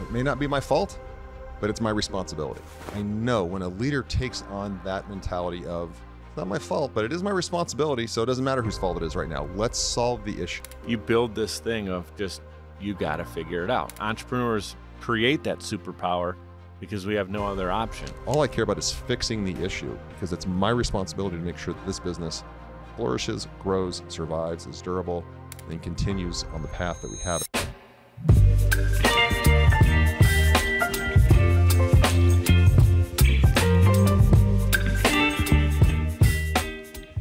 It may not be my fault, but it's my responsibility. I know when a leader takes on that mentality of, it's not my fault, but it is my responsibility, so it doesn't matter whose fault it is right now. Let's solve the issue. You build this thing of just, you got to figure it out. Entrepreneurs create that superpower because we have no other option. All I care about is fixing the issue because it's my responsibility to make sure that this business flourishes, grows, survives, is durable, and continues on the path that we have.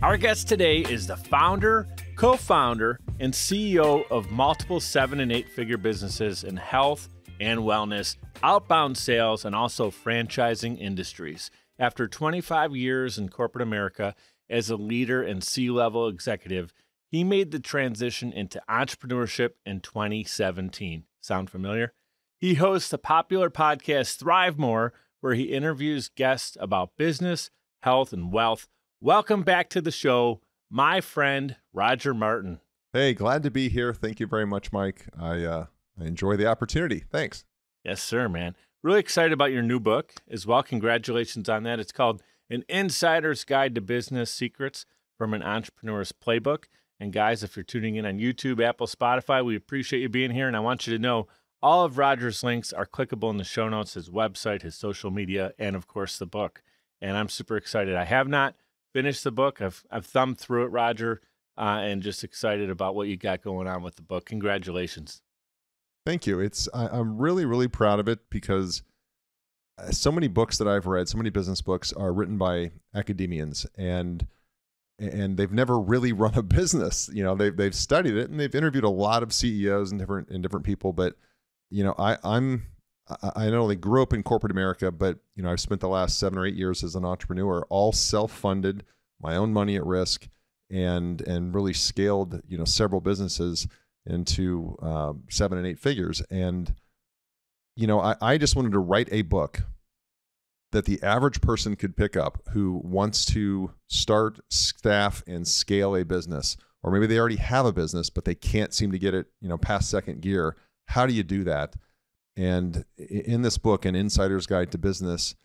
Our guest today is the founder, co-founder, and CEO of multiple 7- and 8-figure businesses in health and wellness, outbound sales, and also franchising industries. After 25 years in corporate America as a leader and C-level executive, he made the transition into entrepreneurship in 2017. Sound familiar? He hosts the popular podcast ThriveMore, where he interviews guests about business, health, and wealth. Welcome back to the show, my friend, Roger Martin. Hey, glad to be here. Thank you very much, Mike. I enjoy the opportunity. Thanks. Yes, sir, man. Really excited about your new book as well. Congratulations on that. It's called An Insider's Guide to Business Secrets from an Entrepreneur's Playbook. And guys, if you're tuning in on YouTube, Apple, Spotify, we appreciate you being here. And I want you to know all of Roger's links are clickable in the show notes, his website, his social media, and of course the book. And I'm super excited. I have not finished the book. I've thumbed through it, Roger, and just excited about what you got going on with the book. Congratulations. Thank you. I'm really, really proud of it because so many books that I've read, so many business books are written by academians and they've never really run a business. You know, they've studied it and they've interviewed a lot of CEOs and different people. But you know, I not only grew up in corporate America, but you know, I've spent the last 7 or 8 years as an entrepreneur, all self-funded, my own money at risk, and really scaled, you know, several businesses into 7 and 8 figures. And you know, I just wanted to write a book that the average person could pick up who wants to start, staff, and scale a business, or maybe they already have a business but they can't seem to get it, you know, past second gear. How do you do that? And in this book, An Insider's Guide to Business,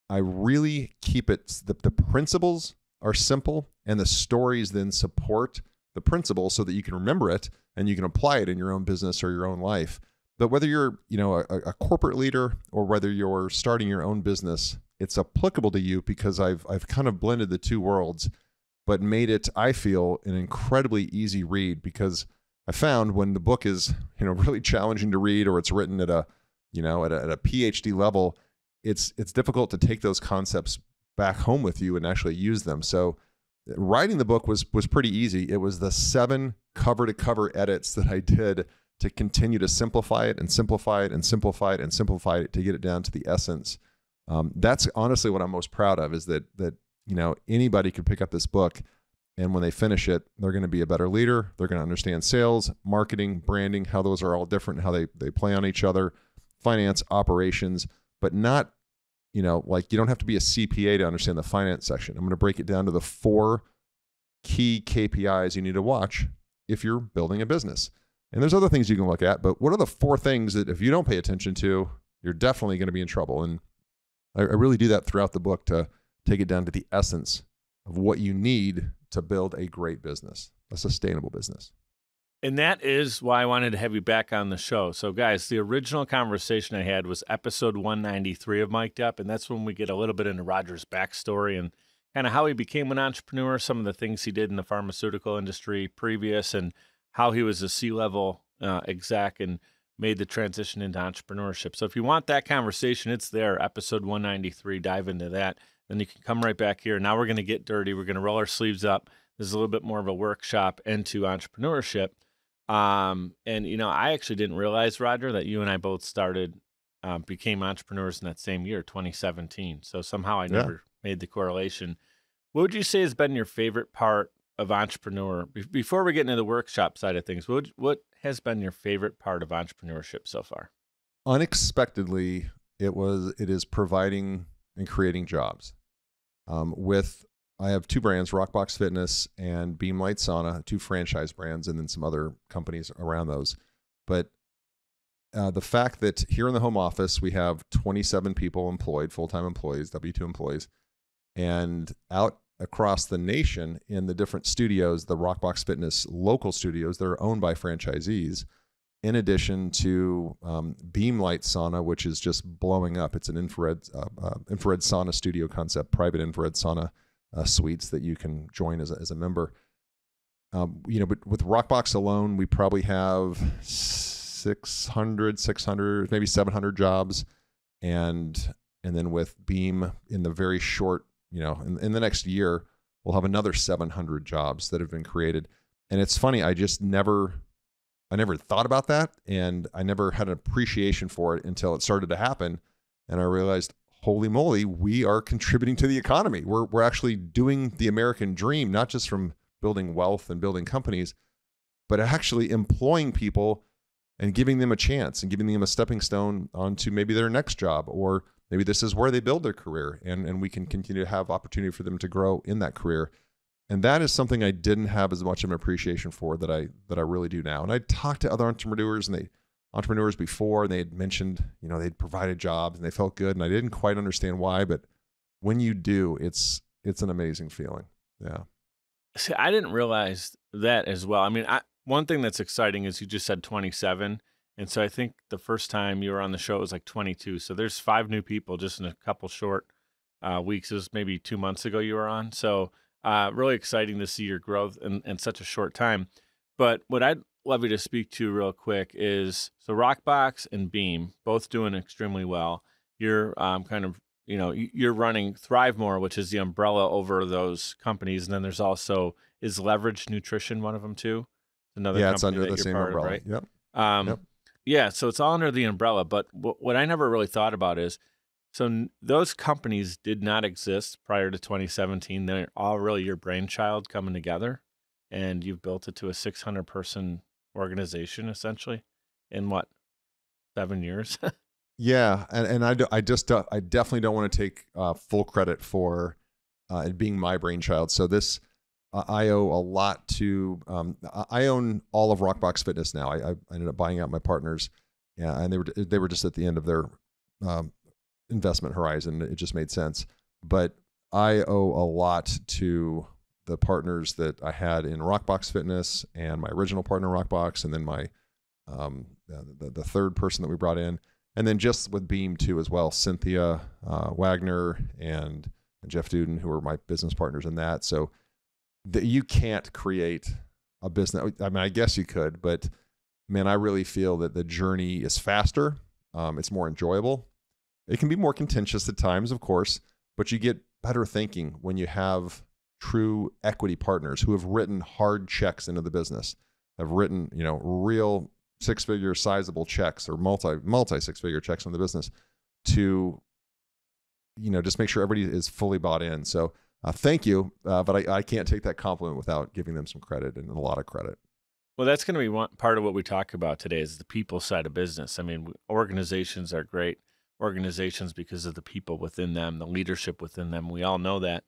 I really keep it, the principles are simple and the stories then support the principles so that you can remember it and you can apply it in your own business or your own life. But whether you're, you know, a corporate leader or whether you're starting your own business, it's applicable to you because I've kind of blended the two worlds, but made it, I feel, an incredibly easy read because I found when the book is, you know, really challenging to read or it's written at a, you know, at a PhD level, it's difficult to take those concepts back home with you and actually use them. So writing the book was pretty easy. It was the 7 cover to cover edits that I did to continue to simplify it and simplify it and simplify it and simplify it to get it down to the essence. That's honestly what I'm most proud of is that you know, anybody could pick up this book and when they finish it, they're going to be a better leader. They're going to understand sales, marketing, branding, how those are all different and how they play on each other, finance, operations, but not, you know, like you don't have to be a CPA to understand the finance section. I'm going to break it down to the 4 key KPIs you need to watch if you're building a business. And there's other things you can look at, but what are the 4 things that if you don't pay attention to, you're definitely going to be in trouble? And I really do that throughout the book to take it down to the essence of what you need to build a great business, a sustainable business. And that is why I wanted to have you back on the show. So guys, the original conversation I had was episode 193 of Mic'd Up, and that's when we get a little bit into Roger's backstory and kind of how he became an entrepreneur, some of the things he did in the pharmaceutical industry previous, and how he was a C-level exec and made the transition into entrepreneurship. So if you want that conversation, it's there, episode 193. Dive into that. Then you can come right back here. Now we're going to get dirty. We're going to roll our sleeves up. This is a little bit more of a workshop into entrepreneurship. And, you know, I actually didn't realize, Roger, that you and I both became entrepreneurs in that same year, 2017. So somehow I never made the correlation. What would you say has been your favorite part of entrepreneur? Before we get into the workshop side of things, what has been your favorite part of entrepreneurship so far? Unexpectedly, it is providing and creating jobs. I have 2 brands, Rockbox Fitness and Beamlight Sauna, 2 franchise brands, and then some other companies around those. But the fact that here in the home office, we have 27 people employed, full-time employees, W-2 employees, and out across the nation in the different studios, the Rockbox Fitness local studios that are owned by franchisees, in addition to Beam Light Sauna, which is just blowing up. It's an infrared sauna studio concept, private infrared sauna suites that you can join as a member. But with Rockbox alone, we probably have 600, maybe 700 jobs. And then with Beam in the very short, in the next year, we'll have another 700 jobs that have been created. And it's funny, I never thought about that, and I never had an appreciation for it until it started to happen. And I realized, holy moly, we are contributing to the economy. We're actually doing the American dream, not just from building wealth and building companies, but actually employing people and giving them a chance and giving them a stepping stone onto maybe their next job, or maybe this is where they build their career, and we can continue to have opportunity for them to grow in that career. And that is something I didn't have as much of an appreciation for that I really do now. And I talked to other entrepreneurs before, and they had mentioned, they'd provided jobs and they felt good, and I didn't quite understand why, but when you do, it's an amazing feeling. Yeah. See, I didn't realize that as well. I mean, one thing that's exciting is you just said 27. And so I think the first time you were on the show, it was like 22. So there's 5 new people just in a couple short weeks. It was maybe 2 months ago you were on. So really exciting to see your growth in such a short time. But what I'd love you to speak to real quick is, so Rockbox and Beam, both doing extremely well. You're you're running ThriveMore, which is the umbrella over those companies. And then there's also, is Leverage Nutrition one of them too? Another company it's under that the you're same part umbrella. of, right? Yep. Yep. Yeah, so it's all under the umbrella. But what I never really thought about is, so those companies did not exist prior to 2017. They're all really your brainchild coming together, and you've built it to a 600-person organization essentially in 7 years? Yeah, and I definitely don't want to take full credit for it being my brainchild. So this I owe a lot to. I own all of Rockbox Fitness now. I ended up buying out my partners, and they were just at the end of their investment horizon. It just made sense. But I owe a lot to the partners that I had in Rockbox Fitness, and my original partner Rockbox, and then my the third person that we brought in. And then just with Beam too as well, Cynthia Wagner and Jeff Duden, who are my business partners in that. So you can't create a business. I mean, I guess you could, but man, I really feel that the journey is faster. It's more enjoyable. It can be more contentious at times, of course, but you get better thinking when you have true equity partners who have written hard checks into the business, have written, real six-figure sizable checks or multi six-figure checks in the business to, just make sure everybody is fully bought in. So thank you, but I can't take that compliment without giving them some credit, and a lot of credit. Well, that's going to be one part of what we talk about today is the people side of business. I mean, organizations are great organizations because of the people within them, the leadership within them. We all know that.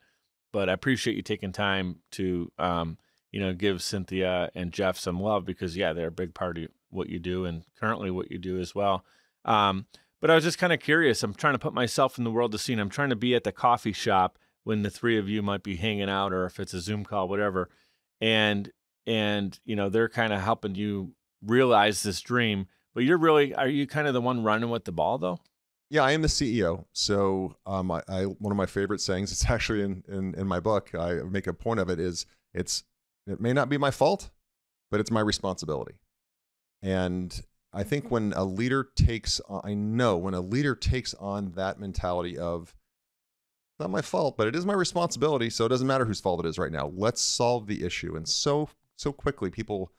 But I appreciate you taking time to, give Cynthia and Jeff some love because, yeah, they're a big part of what you do and currently what you do as well. But I was just kind of curious. I'm trying to put myself in the world of scene. I'm trying to be at the coffee shop when the three of you might be hanging out, or if it's a Zoom call, whatever. And they're kind of helping you realize this dream. But are you kind of the one running with the ball though? Yeah, I am the CEO. So one of my favorite sayings, it's actually in my book, I make a point of it, is it may not be my fault, but it's my responsibility. And I think when a leader takes on that mentality of, it's not my fault, but it is my responsibility, so it doesn't matter whose fault it is right now. Let's solve the issue. And so quickly people,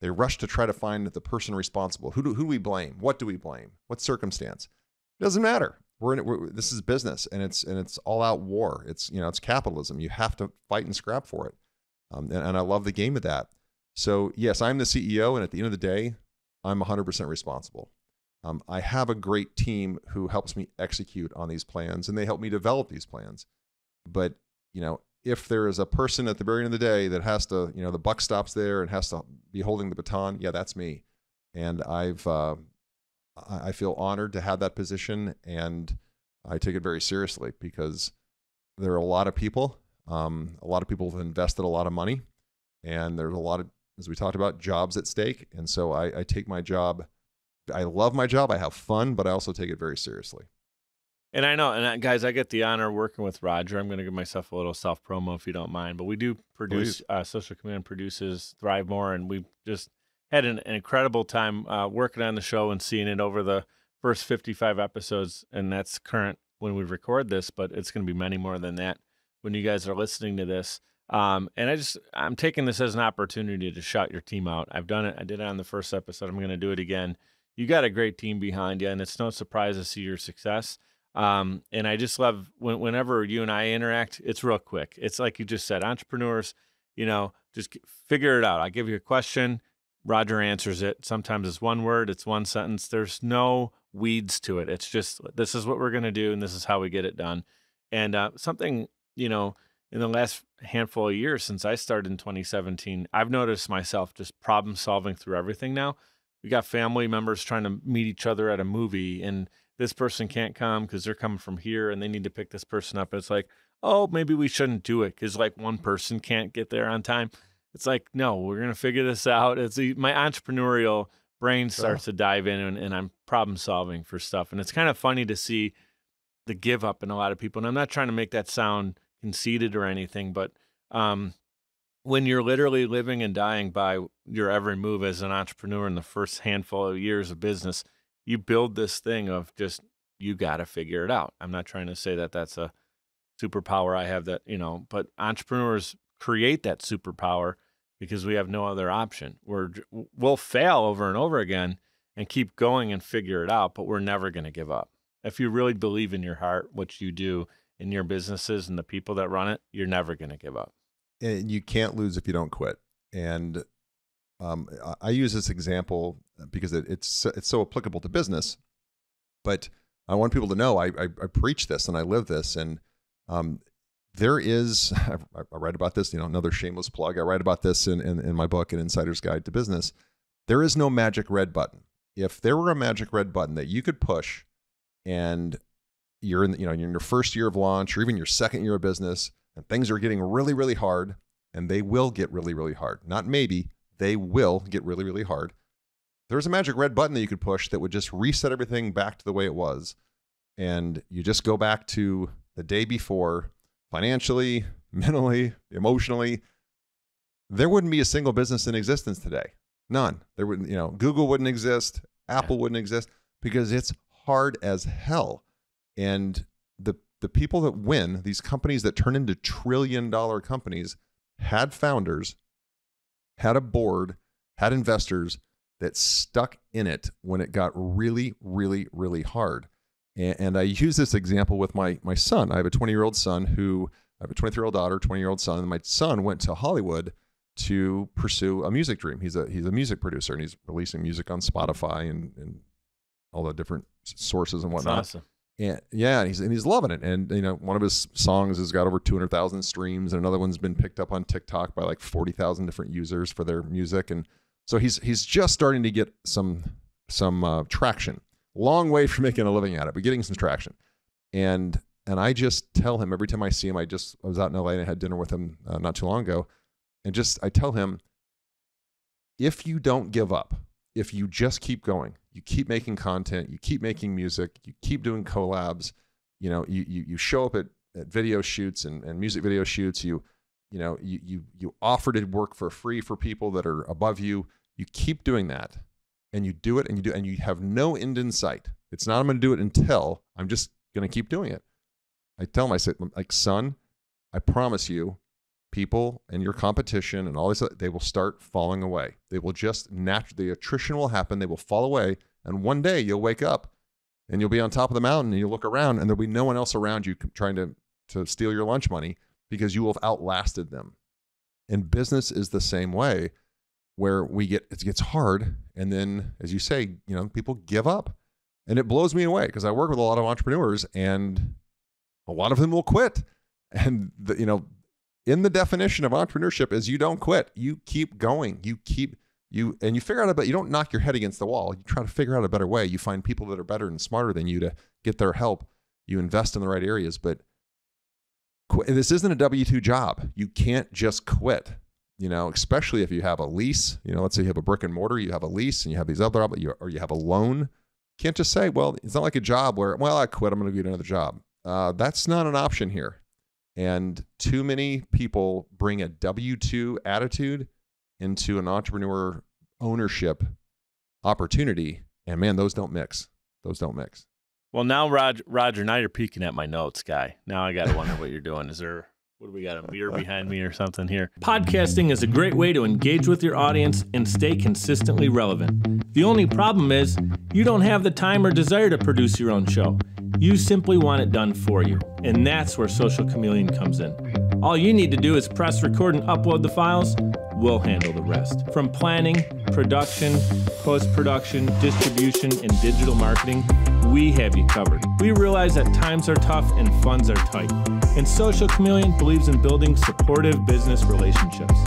they rush to try to find the person responsible. Who do we blame? What do we blame? What circumstance? It doesn't matter. This is business, and it's all out war. It's capitalism. You have to fight and scrap for it. And I love the game of that. So yes, I'm the CEO, and at the end of the day, I'm 100% responsible. I have a great team who helps me execute on these plans, and they help me develop these plans. But if there is a person at the very end of the day that has to, the buck stops there and has to be holding the baton, yeah, that's me. And I've I feel honored to have that position, and I take it very seriously because there are a lot of people have invested a lot of money, and there's a lot of, as we talked about, jobs at stake. And so I take my job, I love my job, I have fun, but I also take it very seriously. And I know, guys, I get the honor of working with Roger. I'm going to give myself a little self promo if you don't mind, but we do produce, Social Command produces ThriveMore, and we just had an incredible time working on the show and seeing it over the first 55 episodes, and that's current when we record this, but it's going to be many more than that when you guys are listening to this. And I'm taking this as an opportunity to shout your team out. I've done it. I did it on the first episode. I'm going to do it again. You got a great team behind you, and it's no surprise to see your success. And I just love whenever you and I interact, it's real quick. It's like you just said, entrepreneurs, just figure it out. I give you a question, Roger answers it. Sometimes it's one word, it's one sentence. There's no weeds to it. It's just, this is what we're going to do, and this is how we get it done. And something, in the last handful of years since I started in 2017, I've noticed myself just problem solving through everything now. We got family members trying to meet each other at a movie, and this person can't come because they're coming from here and they need to pick this person up. It's like, oh, maybe we shouldn't do it because like one person can't get there on time. It's like, no, we're going to figure this out. My entrepreneurial brain starts to dive in, and I'm problem solving for stuff. And it's kind of funny to see the give up in a lot of people. And I'm not trying to make that sound conceited or anything, but when you're literally living and dying by your every move as an entrepreneur in the first handful of years of business, you build this thing of just, you got to figure it out. I'm not trying to say that that's a superpower I have that, but entrepreneurs create that superpower because we have no other option. We'll fail over and over again and keep going and figure it out, but we're never going to give up. If you really believe in your heart, what you do in your businesses and the people that run it, you're never going to give up. And you can't lose if you don't quit. And I use this example because it's so applicable to business, but I want people to know I preach this and I live this. And there is, I write about this, another shameless plug. I write about this in my book, An Insider's Guide to Business. There is no magic red button. If there were a magic red button that you could push, and you're in your first year of launch or even your second year of business, and things are getting really, really hard, and they will get really, really hard. Not maybe, they will get really, really hard. There's a magic red button that you could push that would just reset everything back to the way it was. And you just go back to the day before, financially, mentally, emotionally. There wouldn't be a single business in existence today. None. There wouldn't, Google wouldn't exist, Apple wouldn't exist, because it's hard as hell. And the people that win, these companies that turn into trillion-dollar companies, had founders, had a board, had investors that stuck in it when it got really, really, really hard. And I use this example with my son. I have a 20-year-old son I have a 23-year-old daughter, 20-year-old son, and my son went to Hollywood to pursue a music dream. He's a music producer, and he's releasing music on Spotify and all the different sources and whatnot. That's awesome. And he's loving it. And one of his songs has got over 200,000 streams, and another one's been picked up on TikTok by like 40,000 different users for their music. And so he's just starting to get some traction. Long way from making a living at it, but getting some traction. And I just tell him every time I see him, I was out in LA and I had dinner with him not too long ago, and I tell him, if you don't give up, if you just keep going, you keep making content, you keep making music, you keep doing collabs, you show up at video shoots and music video shoots, you offer to work for free for people that are above you, you keep doing that, and you do it, and you have no end in sight. It's not, I'm going to do it until, I'm just going to keep doing it. I tell him, I said, like, son, I promise you, people and your competition and all this, they will start falling away. They will just naturally, the attrition will happen. They will fall away. And one day you'll wake up and you'll be on top of the mountain and you'll look around and there'll be no one else around you trying to steal your lunch money because you will have outlasted them. And business is the same way, where it gets hard. And then, as you say, people give up, and it blows me away because I work with a lot of entrepreneurs and a lot of them will quit. And in the definition of entrepreneurship is you don't quit. You keep going. You You figure out you don't knock your head against the wall. You try to figure out a better way. You find people that are better and smarter than you to get their help. You invest in the right areas, but this isn't a W-2 job. You can't just quit, especially if you have a lease. Let's say you have a brick and mortar, you have a lease, and you have these other, or you have a loan. You can't just say, well, it's not like a job where, well, I quit, I'm going to get another job. That's not an option here. And too many people bring a W-2 attitude into an entrepreneur ownership opportunity. And man, those don't mix. Well, now, Roger, now you're peeking at my notes, guy. Now I got to wonder what you're doing. What do we got, a mirror behind me or something here? Podcasting is a great way to engage with your audience and stay consistently relevant. The only problem is you don't have the time or desire to produce your own show. You simply want it done for you. And that's where Social Chameleon comes in. All you need to do is press record and upload the files. We'll handle the rest. From planning, production, post-production, distribution, and digital marketing, we have you covered. We realize that times are tough and funds are tight. And Social Chameleon believes in building supportive business relationships.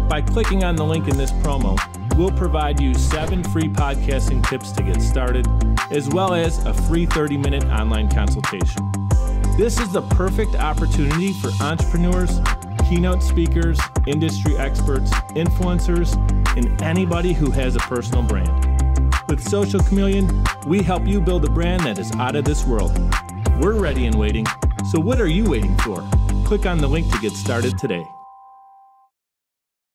By clicking on the link in this promo, we'll provide you 7 free podcasting tips to get started, as well as a free 30-minute online consultation. This is the perfect opportunity for entrepreneurs, keynote speakers, industry experts, influencers, and anybody who has a personal brand. With Social Chameleon, we help you build a brand that is out of this world. We're ready and waiting, so what are you waiting for? Click on the link to get started today.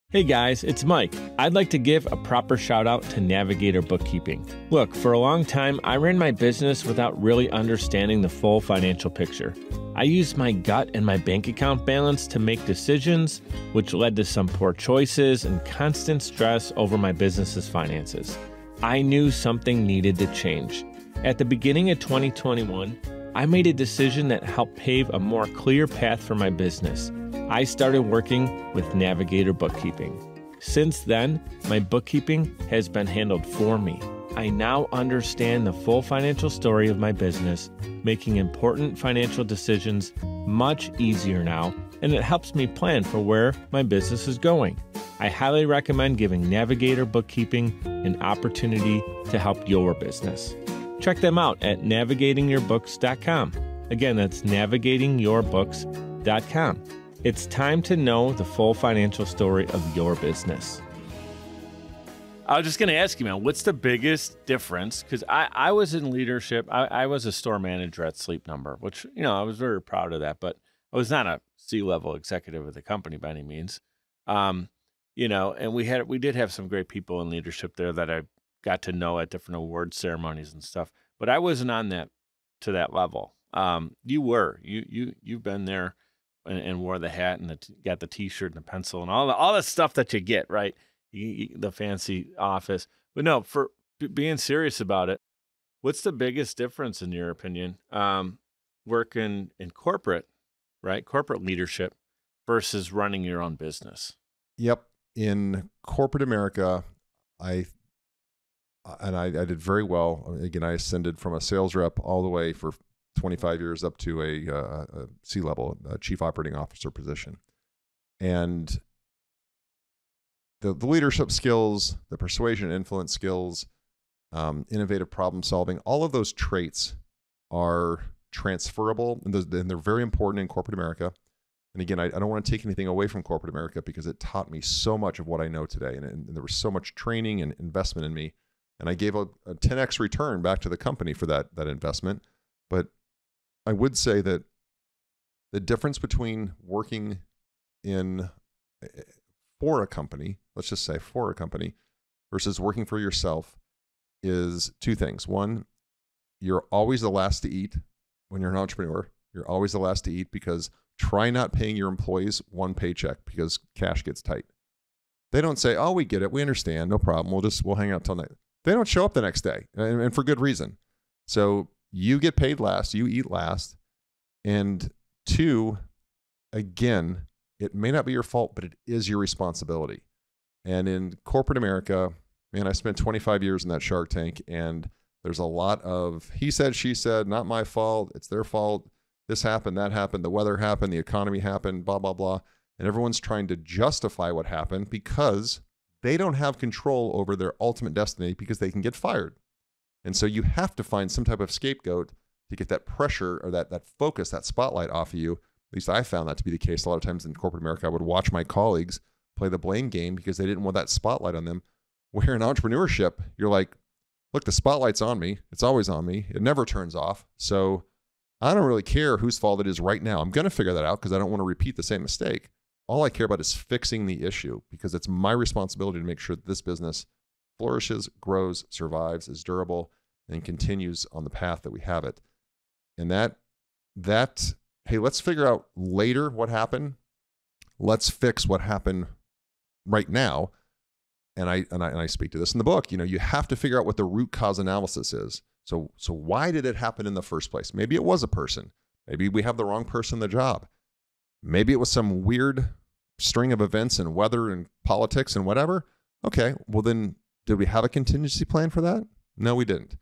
Hey guys, it's Mike. I'd like to give a proper shout out to Navigator Bookkeeping. Look, for a long time, I ran my business without really understanding the full financial picture. I used my gut and my bank account balance to make decisions, which led to some poor choices and constant stress over my business's finances. I knew something needed to change. At the beginning of 2021, I made a decision that helped pave a more clear path for my business. I started working with Navigator Bookkeeping. Since then, my bookkeeping has been handled for me. I now understand the full financial story of my business, making important financial decisions much easier now, and it helps me plan for where my business is going. I highly recommend giving Navigator Bookkeeping an opportunity to help your business. Check them out at navigatingyourbooks.com. Again, that's navigatingyourbooks.com. It's time to know the full financial story of your business. I was just going to ask you, man, what's the biggest difference? Because I was in leadership. I was a store manager at Sleep Number, which, I was very proud of that, but I was not a C-level executive of the company by any means. And we did have some great people in leadership there that I got to know at different award ceremonies and stuff, but I wasn't on to that level. You've been there and wore the hat and got the T-shirt and the pencil and all the stuff that you get, right? The fancy office. But no, for being serious about it, what's the biggest difference in your opinion, working in corporate, right? Corporate leadership versus running your own business? Yep. In corporate America, I did very well. Again, I ascended from a sales rep all the way for 25 years up to a C-level, a chief operating officer position. And the leadership skills, the persuasion and influence skills, innovative problem solving, all of those traits are transferable, and they're very important in corporate America. And again, I don't want to take anything away from corporate America because it taught me so much of what I know today. And there was so much training and investment in me. And I gave a 10x return back to the company for that investment. But I would say that the difference between working for a company, let's just say for a company, versus working for yourself is 2 things. One, you're always the last to eat when you're an entrepreneur. You're always the last to eat because try not paying your employees 1 paycheck because cash gets tight. They don't say, oh, we get it. We understand. No problem. We'll hang out till night. They don't show up the next day, and for good reason. So you get paid last, you eat last. And 2, again, it may not be your fault, but it is your responsibility. And in corporate America, man, I spent 25 years in that Shark Tank, and there's a lot of he said, she said, not my fault, it's their fault, this happened, that happened, the weather happened, the economy happened, blah, blah, blah. And everyone's trying to justify what happened because they don't have control over their ultimate destiny because they can get fired. And so you have to find some type of scapegoat to get that pressure or that focus, that spotlight off of you. At least I found that to be the case. A lot of times in corporate America, I would watch my colleagues play the blame game because they didn't want that spotlight on them. Where in entrepreneurship, you're like, look, the spotlight's on me. It's always on me. It never turns off. So I don't really care whose fault it is right now. I'm going to figure that out because I don't want to repeat the same mistake. All I care about is fixing the issue because it's my responsibility to make sure that this business flourishes, grows, survives, is durable, and continues on the path that we have it. And that, hey, let's figure out later what happened. Let's fix what happened right now. And I speak to this in the book. You have to figure out what the root cause analysis is. So why did it happen in the first place? Maybe it was a person. Maybe we have the wrong person in the job. Maybe it was some weird string of events and weather and politics and whatever. Okay, well then, did we have a contingency plan for that? No, we didn't.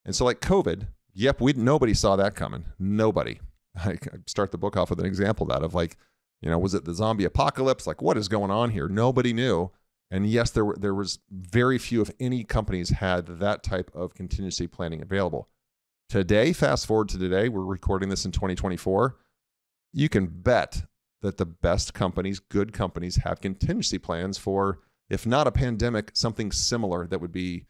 And so like COVID, yep, nobody saw that coming. Nobody. I start the book off with an example of that, of like, was it the zombie apocalypse? Like, what is going on here? Nobody knew. And yes, there was very few, if any, companies had that type of contingency planning available. Today, fast forward to today, we're recording this in 2024. You can bet that the best companies, good companies, have contingency plans for, if not a pandemic, something similar that would be,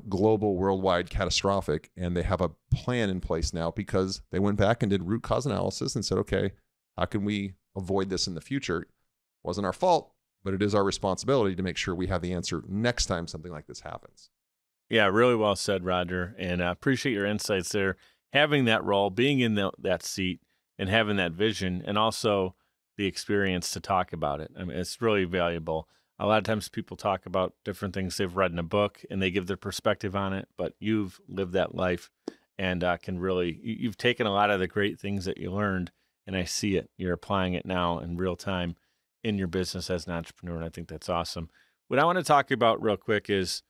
global, worldwide, catastrophic. And they have a plan in place now because they went back and did root cause analysis and said, okay, how can we avoid this in the future? It wasn't our fault, but it is our responsibility to make sure we have the answer next time something like this happens. Yeah, really well said, Roger. And I appreciate your insights there. Having that role, being in that seat, and having that vision, and also the experience to talk about it. I mean, it's really valuable. A lot of times people talk about different things they've read in a book and they give their perspective on it, but you've lived that life and you've taken a lot of the great things that you learned, and I see it. You're applying it now in real time in your business as an entrepreneur, and I think that's awesome. What I want to talk about real quick is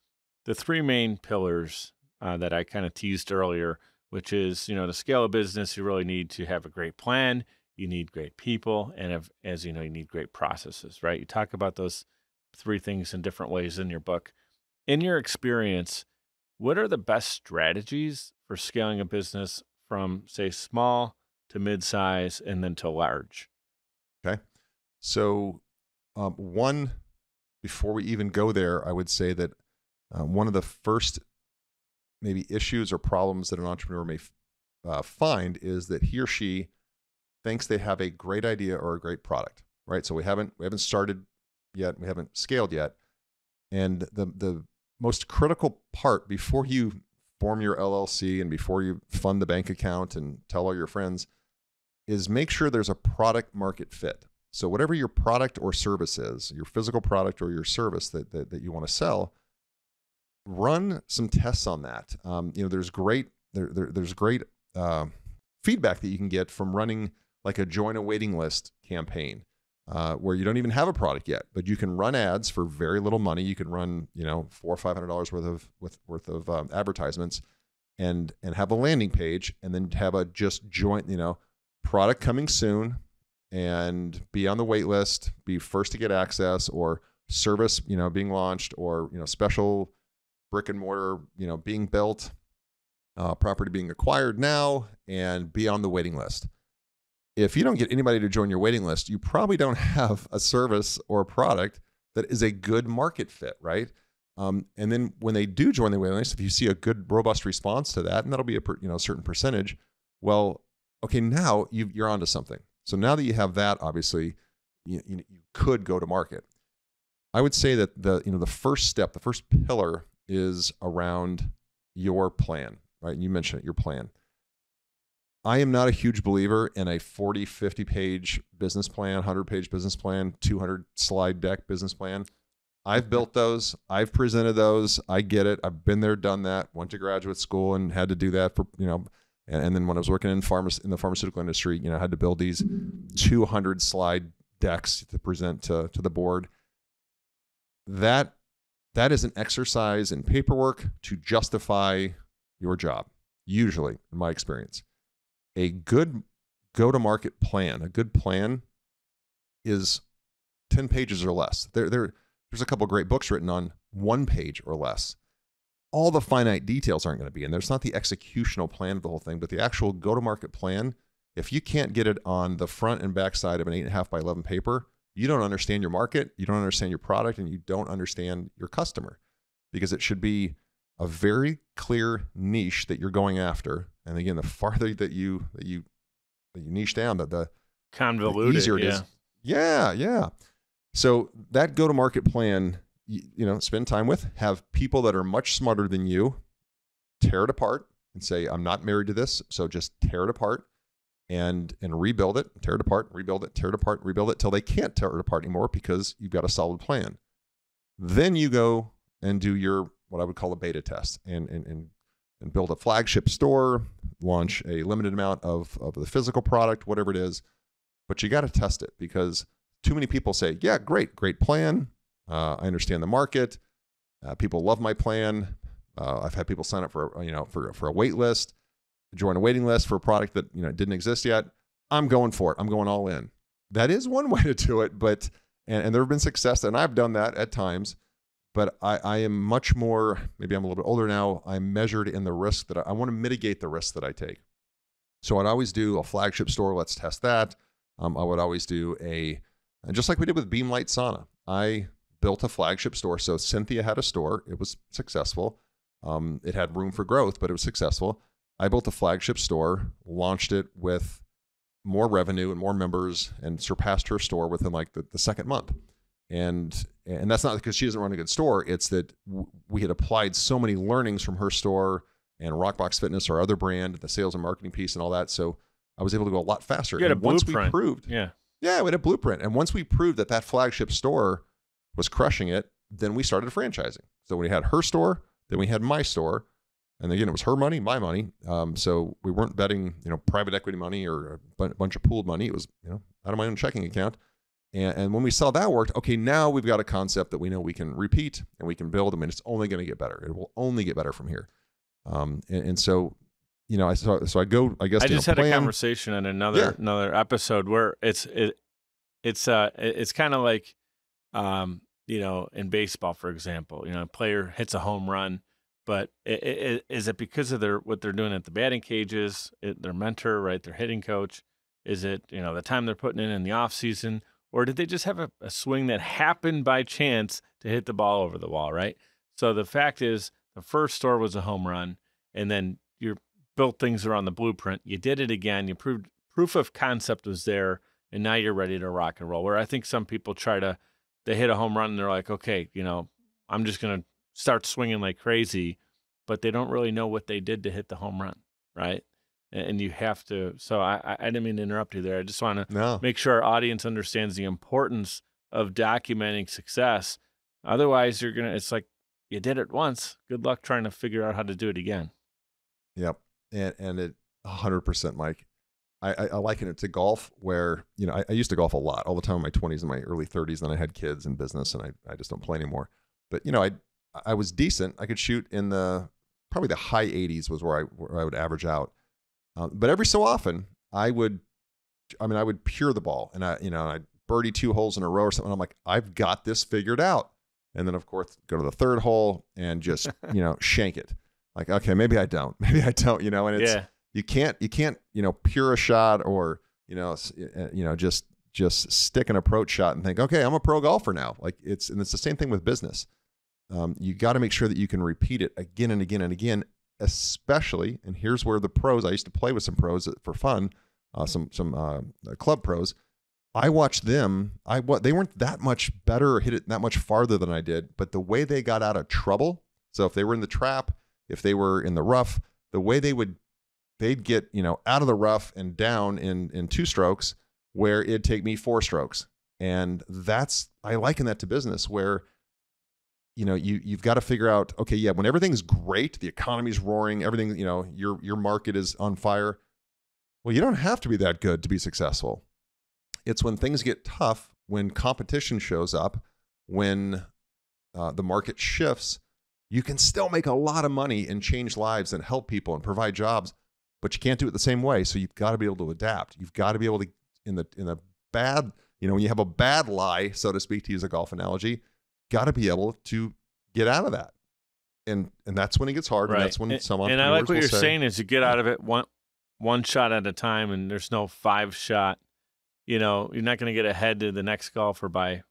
the three main pillars that I kind of teased earlier, which is, to scale a business, you really need to have a great plan, you need great people, and as you know, you need great processes, right? You talk about those three things in different ways in your book. In your experience, what are the best strategies for scaling a business from, say, small to mid-size and then to large? Okay. So one, before we even go there, I would say that one of the first maybe issues or problems that an entrepreneur may find is that he or she thinks they have a great idea or a great product, right? So we haven't started yet, we haven't scaled yet, and the most critical part before you form your LLC and before you fund the bank account and tell all your friends is make sure there's a product market fit. So whatever your product or service is, your physical product or your service that you want to sell, run some tests on that. There's great feedback that you can get from running like a join a waiting list campaign, where you don't even have a product yet, but you can run ads for very little money. You can run, $400 or $500 worth of advertisements, and have a landing page, and then have a just joint, product coming soon, and be on the wait list, be first to get access, or service, being launched, or special brick and mortar, being built, property being acquired now, and be on the waiting list. If you don't get anybody to join your waiting list, you probably don't have a service or a product that is a good market fit, right? And then when they do join the waiting list, if you see a good, robust response to that, and that'll be a certain percentage, well, okay, now you're onto something. So now that you have that, obviously, you could go to market. I would say that the first step, the first pillar is around your plan, right? You mentioned it, your plan. I am not a huge believer in a 40, 50 page business plan, 100-page business plan, 200 slide deck business plan. I've built those. I've presented those. I get it. I've been there, done that, went to graduate school and had to do that for, and then when I was working in the pharmaceutical industry, I had to build these 200 slide decks to present to the board. That is an exercise in paperwork to justify your job, usually, in my experience. A good go-to-market plan, a good plan is 10 pages or less. there's a couple of great books written on 1 page or less. All the finite details aren't going to be in there. It's not the executional plan of the whole thing, but the actual go-to-market plan. If you can't get it on the front and back side of an 8.5 by 11 paper, you don't understand your market, you don't understand your product, and you don't understand your customer, because it should be a very clear niche that you're going after. And again, the farther that you niche down, the convoluted, the easier it is. Yeah. So that go-to-market plan, spend time with, have people that are much smarter than you, tear it apart and say, I'm not married to this, so just tear it apart and rebuild it, tear it apart, rebuild it, tear it apart, rebuild it till they can't tear it apart anymore because you've got a solid plan. Then you go and do your, what I would call a beta test and build a flagship store, launch a limited amount of the physical product, whatever it is. But you got to test it, because too many people say, yeah, great plan. I understand the market. People love my plan. I've had people sign up for a wait list, join a waiting list for a product that didn't exist yet. I'm going for it. I'm going all in. That is one way to do it, but and there have been success, and I've done that at times. But I am much more, maybe I'm a little bit older now, I'm measured in the risk that I want to mitigate the risk that I take. So I'd always do a flagship store. Let's test that. I would always do and just like we did with Beamlight Sauna, I built a flagship store. So Cynthia had a store. It was successful. It had room for growth, but it was successful. I built a flagship store, launched it with more revenue and more members, and surpassed her store within like the second month. And that's not because she doesn't run a good store. It's that we had applied so many learnings from her store and Rockbox Fitness, our other brand, the sales and marketing piece and all that. So I was able to go a lot faster. You had a once blueprint. We proved, we had a blueprint. And once we proved that flagship store was crushing it, then we started franchising. So we had her store, then we had my store. And again, it was her money, my money. So we weren't betting, private equity money or a bunch of pooled money. It was, out of my own checking account. And when we saw that worked, okay, now we've got a concept that we know we can repeat and we can build. I mean, it's only going to get better. It will only get better from here. So, so I go, I guess. I just had a conversation in another episode where it's kind of like, in baseball, for example, a player hits a home run, but is it because of what they're doing at the batting cages, their mentor, right, their hitting coach? Is it, the time they're putting in the off season? Or did they just have a swing that happened by chance to hit the ball over the wall, right? So the fact is, the first store was a home run, and then you built things around the blueprint. You did it again. You proved proof of concept was there, and now you're ready to rock and roll. Where I think some people they hit a home run, and they're like, okay, I'm just going to start swinging like crazy, but they don't really know what they did to hit the home run, right? And you have to, so I didn't mean to interrupt you there. I just want to make sure our audience understands the importance of documenting success. Otherwise, it's like you did it once. Good luck trying to figure out how to do it again. Yep. And it 100%, Mike. I liken it to golf where, I used to golf a lot, all the time in my 20s and my early 30s. Then I had kids and business, and I just don't play anymore. But, I was decent. I could shoot in probably the high 80s was where I would average out. But every so often I would pure the ball, and I'd birdie 2 holes in a row or something. I'm like, I've got this figured out. And then of course go to the third hole and just, shank it. Like, okay, maybe I don't, and it's, you can't, pure a shot or, just stick an approach shot and think, okay, I'm a pro golfer now. Like it's the same thing with business. You got to make sure that you can repeat it again and again and again. Especially, and here's where the pros, I used to play with some pros for fun, some club pros. I watched them. They weren't that much better or hit it that much farther than I did, but the way they got out of trouble. So if they were in the trap, if they were in the rough, the way they'd get out of the rough and down in 2 strokes, where it'd take me 4 strokes. And I liken that to business where you've got to figure out, okay, yeah, when everything's great, the economy's roaring, everything, your market is on fire. Well, you don't have to be that good to be successful. It's when things get tough, when competition shows up, when the market shifts, you can still make a lot of money and change lives and help people and provide jobs, but you can't do it the same way. So you've got to be able to adapt. You've got to be able to, in the bad, when you have a bad lie, so to speak, to use a golf analogy, got to be able to get out of that. And that's when it gets hard. Right. And that's when some entrepreneurs and I like what will you're say, saying is you get out of it one shot at a time, and there's no 5-shot. You're not going to get ahead to the next golfer by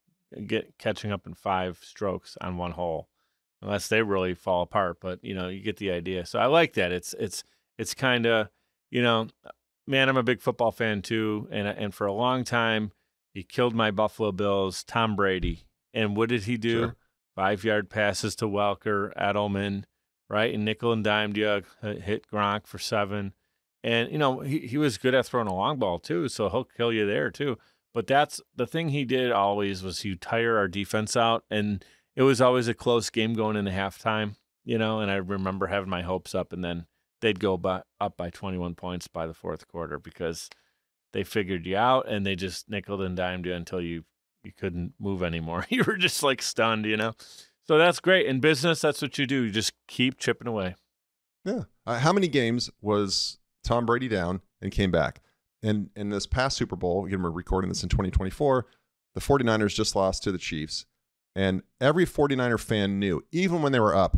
catching up in 5 strokes on one hole, unless they really fall apart. But you get the idea. So I like that. It's kind of, man, I'm a big football fan too, and for a long time he killed my Buffalo Bills, Tom Brady. And what did he do? Sure. 5-yard passes to Welker, Edelman, right? And nickel and dime hit Gronk for 7. And, he was good at throwing a long ball too, so he'll kill you there too. But that's the thing he did always was he tire our defense out, and it was always a close game going into halftime, and I remember having my hopes up, and then they'd go up by 21 points by the fourth quarter because they figured you out, and they just nickeled and dimed you until you couldn't move anymore. You were just like stunned, So that's great. In business, that's what you do. You just keep chipping away. Yeah. How many games was Tom Brady down and came back? And in this past Super Bowl, again, we're recording this in 2024, the 49ers just lost to the Chiefs. And every 49er fan knew, even when they were up,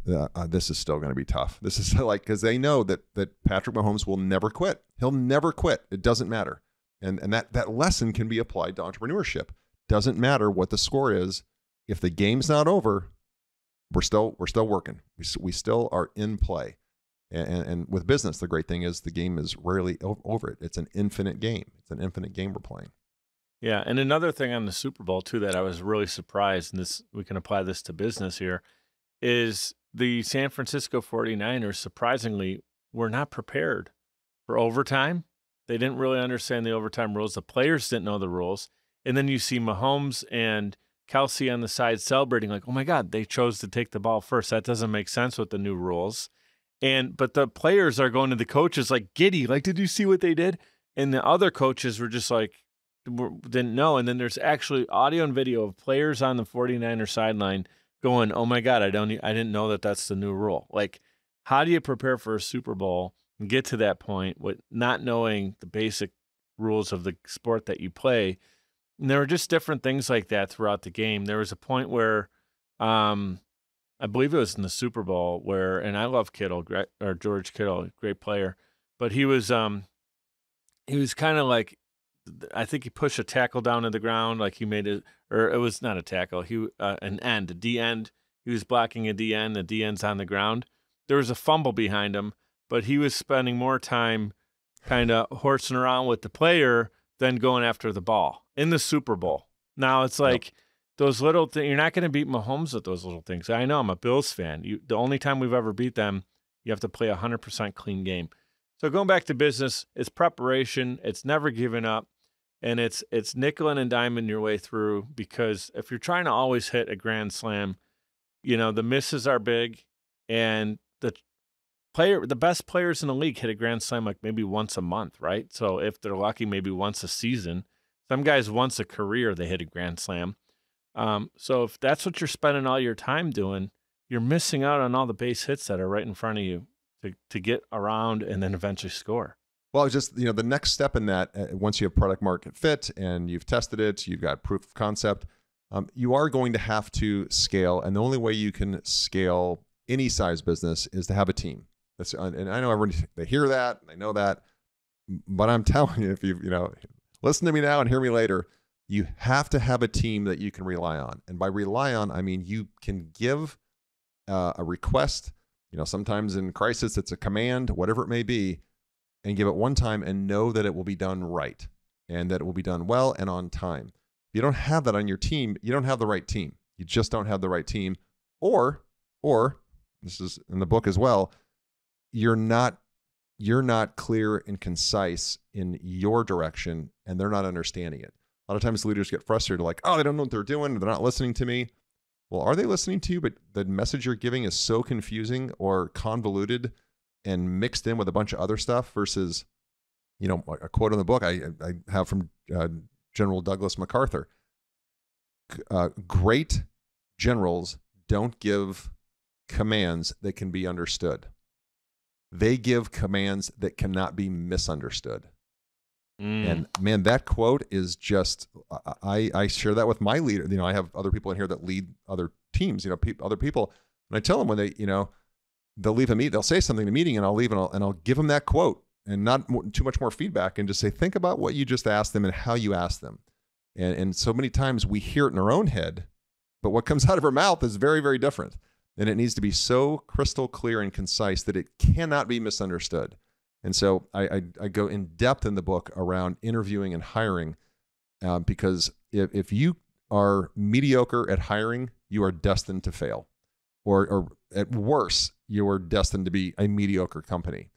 this is still going to be tough. This is because they know that Patrick Mahomes will never quit. He'll never quit. It doesn't matter. And that lesson can be applied to entrepreneurship. Doesn't matter what the score is. If the game's not over, we're still working. We still are in play. And with business, the great thing is the game is rarely over. It's an infinite game. It's an infinite game we're playing. Yeah, and another thing on the Super Bowl too that I was really surprised, and we can apply this to business here, is the San Francisco 49ers surprisingly were not prepared for overtime. They didn't really understand the overtime rules. The players didn't know the rules. And then you see Mahomes and Kelsey on the side celebrating like, oh my God, they chose to take the ball first. That doesn't make sense with the new rules. But the players are going to the coaches like giddy, like, did you see what they did? And the other coaches were just like, didn't know. And then there's actually audio and video of players on the 49er sideline going, oh my God, I didn't know that that's the new rule. Like, how do you prepare for a Super Bowl and get to that point with not knowing the basic rules of the sport that you play? And there were just different things like that throughout the game. There was a point where, I believe it was in the Super Bowl where, and I love Kittle, or George Kittle, great player, but he was kind of like, I think he pushed a tackle down to the ground, like he made it, or it was not a tackle. A D end. He was blocking a D end. The D end's on the ground. There was a fumble behind him, but he was spending more time kind of horsing around with the player than going after the ball in the Super Bowl. Now it's like those little things. You're not going to beat Mahomes with those little things. I know I'm a Bills fan. The only time we've ever beat them, you have to play 100% clean game. So going back to business, it's preparation. It's never giving up. And it's nickel and diming your way through, because if you're trying to always hit a grand slam, the misses are big, and the best players in the league hit a grand slam like maybe once a month, right? So if they're lucky, maybe once a season. Some guys once a career they hit a grand slam. So if that's what you're spending all your time doing, you're missing out on all the base hits that are right in front of you to get around and then eventually score. Well, it's just, the next step in that, once you have product market fit and you've tested it, you've got proof of concept, you are going to have to scale. And the only way you can scale any size business is to have a team. And I know everyone, they hear that, they know that, but I'm telling you, if you listen to me now and hear me later, you have to have a team that you can rely on. And by rely on, I mean, you can give a request, sometimes in crisis, it's a command, whatever it may be, and give it one time and know that it will be done right and that it will be done well and on time. If you don't have that on your team, you don't have the right team. You just don't have the right team. Or this is in the book as well, you're not clear and concise in your direction, and they're not understanding it. A lot of times leaders get frustrated, like, oh, they don't know what they're doing. They're not listening to me. Well, are they listening to you? But the message you're giving is so confusing or convoluted and mixed in with a bunch of other stuff versus, a quote in the book I have from General Douglas MacArthur. Great generals don't give commands that can be understood. They give commands that cannot be misunderstood. And man, that quote is just, I share that with my leader. I have other people in here that lead other teams, other people. And I tell them when they, they'll leave a meet, they'll say something in a meeting, and I'll leave and I'll give them that quote and not too much more feedback, and just say, think about what you just asked them and how you asked them. And so many times we hear it in our own head, but what comes out of our mouth is very, very different. And it needs to be so crystal clear and concise that it cannot be misunderstood. And so I go in depth in the book around interviewing and hiring, because if you are mediocre at hiring, you are destined to fail. Or at worst, you are destined to be a mediocre company,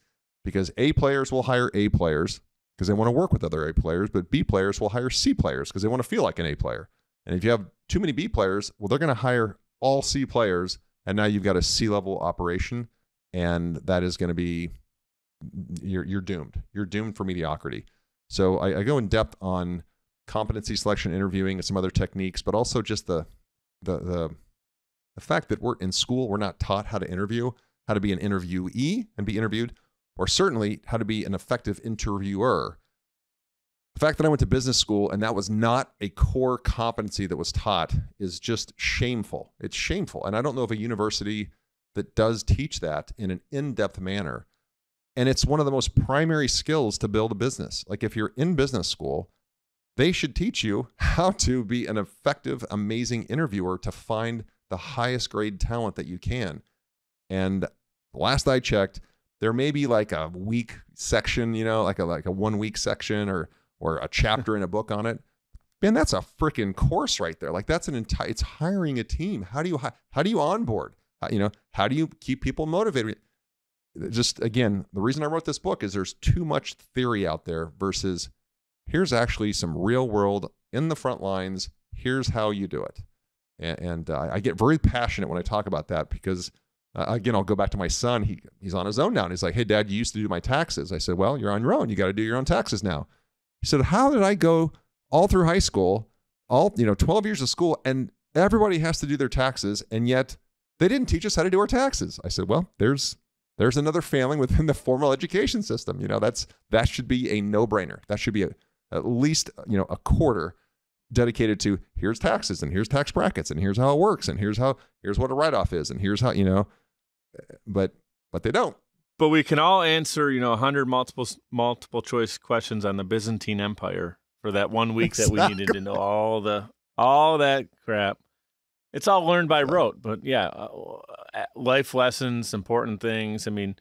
because A players will hire A players because they want to work with other A players, but B players will hire C players because they want to feel like an A player. And if you have too many B players, well, they're going to hire all C players, and now you've got a C-level operation, and that is going to be, you're doomed. You're doomed for mediocrity. So I go in depth on competency selection, interviewing, and some other techniques, but also just the fact that we're in school, we're not taught how to interview, how to be an interviewee and be interviewed, or certainly how to be an effective interviewer. The fact that I went to business school and that was not a core competency that was taught is just shameful. It's shameful. And I don't know of a university that does teach that in an in-depth manner. And it's one of the most primary skills to build a business. Like if you're in business school, they should teach you how to be an effective, amazing interviewer to find the highest grade talent that you can. And last I checked, there may be like a week section, like a 1 week section or a chapter in a book on it. Man, that's a freaking course right there. Like that's it's hiring a team. How do you onboard? How do you keep people motivated? Just again, the reason I wrote this book is there's too much theory out there versus here's actually some real world in the front lines. Here's how you do it. And I get very passionate when I talk about that because, again, I'll go back to my son. He's on his own now. And he's like, hey, Dad, you used to do my taxes. I said, well, you're on your own. You got to do your own taxes now. He said, how did I go all through high school, 12 years of school, and everybody has to do their taxes, and yet they didn't teach us how to do our taxes? I said, well, there's another failing within the formal education system. That should be a no-brainer. That should be at least a quarter dedicated to here's taxes and here's tax brackets and here's how it works and here's what a write-off is and here's how, but they don't. But we can all answer, 100 multiple choice questions on the Byzantine Empire for that 1 week that we needed to know all that crap. It's all learned by rote, but yeah, life lessons, important things. I mean,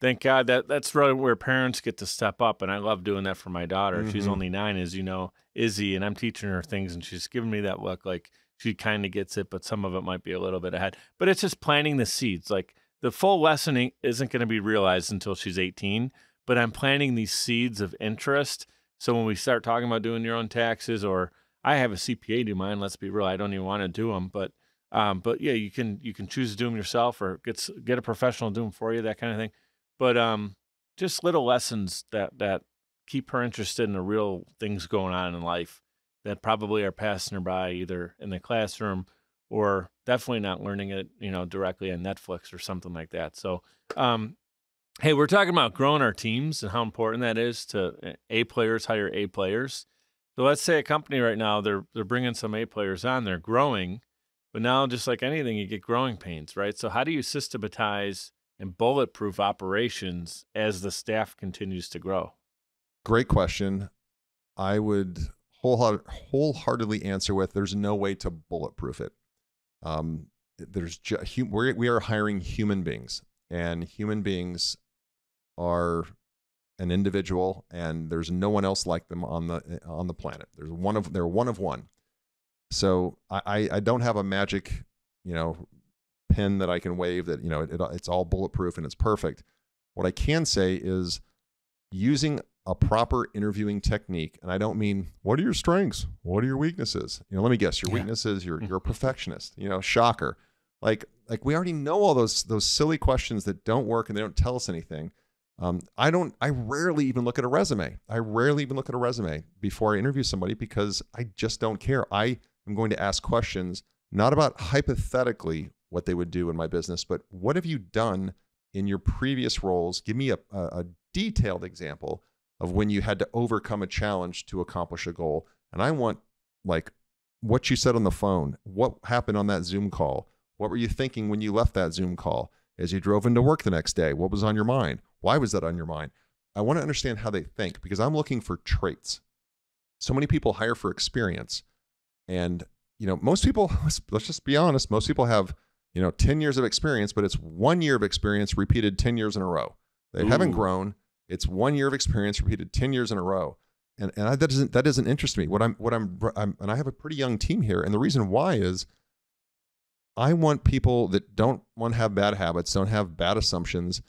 thank God that's really where parents get to step up, and I love doing that for my daughter. Mm-hmm. She's only 9, as you know, Izzy, and I'm teaching her things, and she's giving me that look like she kind of gets it, but some of it might be a little bit ahead. But it's just planting the seeds. Like the full lesson isn't going to be realized until she's 18, but I'm planting these seeds of interest. So when we start talking about doing your own taxes, or I have a CPA do mine, let's be real, I don't even want to do them, but yeah, you can choose to do them yourself or get a professional to do them for you, that kind of thing. But just little lessons that keep her interested in the real things going on in life that probably are passing her by either in the classroom or definitely not learning it, directly on Netflix or something like that. So, hey, we're talking about growing our teams and how important that is to A players hire A players. So let's say a company right now, they're bringing some A players on, they're growing, but now just like anything, you get growing pains, right? So how do you systematize and bulletproof operations as the staff continues to grow? Great question. I would wholeheartedly answer with there's no way to bulletproof it. We are hiring human beings, and human beings are an individual, and there's no one else like them on the planet. They're one of one. So I don't have a magic, pen that I can wave that it's all bulletproof and it's perfect. What I can say is using a proper interviewing technique, and I don't mean what are your strengths, what are your weaknesses. Let me guess, your weakness is you're a perfectionist. Shocker. Like we already know all those silly questions that don't work and they don't tell us anything. I rarely even look at a resume. Before I interview somebody because I just don't care. I am going to ask questions not about hypothetically what they would do in my business, but what have you done in your previous roles? Give me a detailed example of when you had to overcome a challenge to accomplish a goal. And I want like what you said on the phone, what happened on that Zoom call, what were you thinking when you left that Zoom call, as you drove into work the next day, what was on your mind? Why was that on your mind? I want to understand how they think, because I'm looking for traits. So many people hire for experience. And, most people, let's just be honest, most people have, 10 years of experience, but it's 1 year of experience repeated 10 years in a row. They haven't grown. It's 1 year of experience repeated 10 years in a row. And that doesn't interest me. And I have a pretty young team here. And the reason why is I want people that don't want to have bad habits, don't have bad assumptions,